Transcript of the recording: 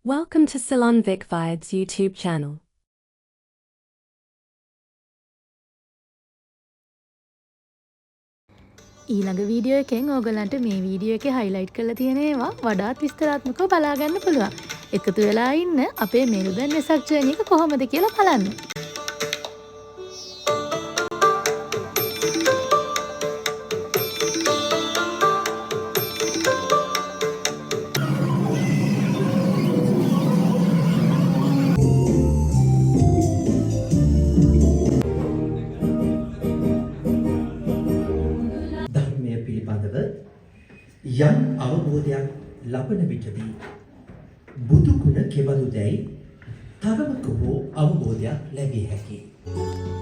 Welcome to Salon Vic Vides YouTube channel. ඊළඟ video එකෙන් ඕගලන්ට මේ වීඩියෝ එකේ highlight කරලා තියෙන ඒවා වඩාත් විස්තරාත්මකව බලා ගන්න පුළුවන්. එකතු වෙලා ඉන්න අපේ මෙල්බන් වෙසක් ජර්නි එක කොහොමද කියලා බලන්න. යම් අවබෝධයක් ලබන විටදී බුදු ගුණ කෙබඳු දැයි තවමක හෝ අවබෝධයක් ලැබිය හැකියි.